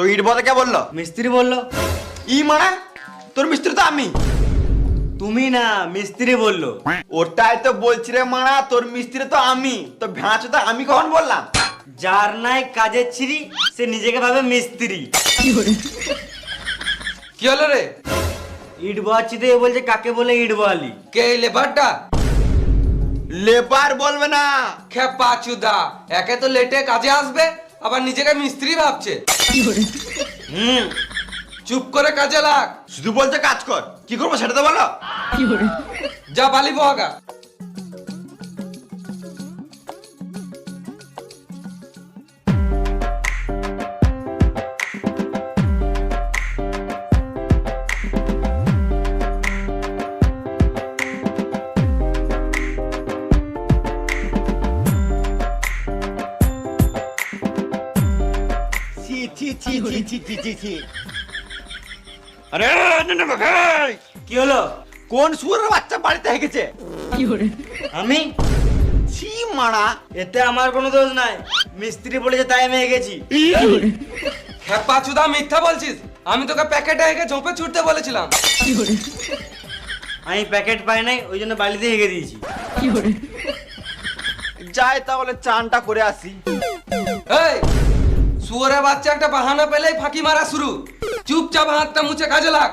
তো ইট বলতে কে বললো? মিস্ত্রি বললো। ই মানে তোর মিস্ত্রি তো আমি। তুমি না, মিস্ত্রি বললো। ওটাই তো বলছি রে মারা, তোর মিস্ত্রি তো আমি, তো ভ্যাঁচো তো আমি কখন বললাম? যার নাই কাজের ছিরি সে নিজেকে ভাবে মিস্ত্রি। কি হলো রে? ইট বয়াচ্ছি তো, এ বলছে কাকে বলে ইট বয়ালি? কে এই লেবারটা? লেবার বলবে না। খেপা চুদা, একে তো লেটে কাজে আসবে, আবার নিজেকে মিস্ত্রি ভাবছে। হুম, চুপ করে কাজে লাগ। শুধু বলছে কাজ কর, কি করবো সেটা তো বলো। যা বালি বহাগা। ছি ছি ছি ছি ছি ছি ছি ছি। আরে না না ভাই, কি হলো? কোন সুরের বাচ্চা বাড়িতে হেগেছে? আমি? ছি মারা। এতে আমার কোনো দোষ নাই, মিস্ত্রি বলেছে তাই আমি গেছি। খেপা চুদা, মিথ্যা বলছিস। আমি তোকে প্যাকেটে হেগে ঝোপে ছুটতে বলেছিলাম। আমি প্যাকেট পাই নাই, ওই জন্য বালিতে হেগে দিয়েছি। যাই তাহলে চানটা করে আসি। এই শুয়োরে বাচ্চা একটা বাহানা পেলেই ফাঁকি মারা শুরু। চুপচাপ হাতটা মুছে কাজে লাগ।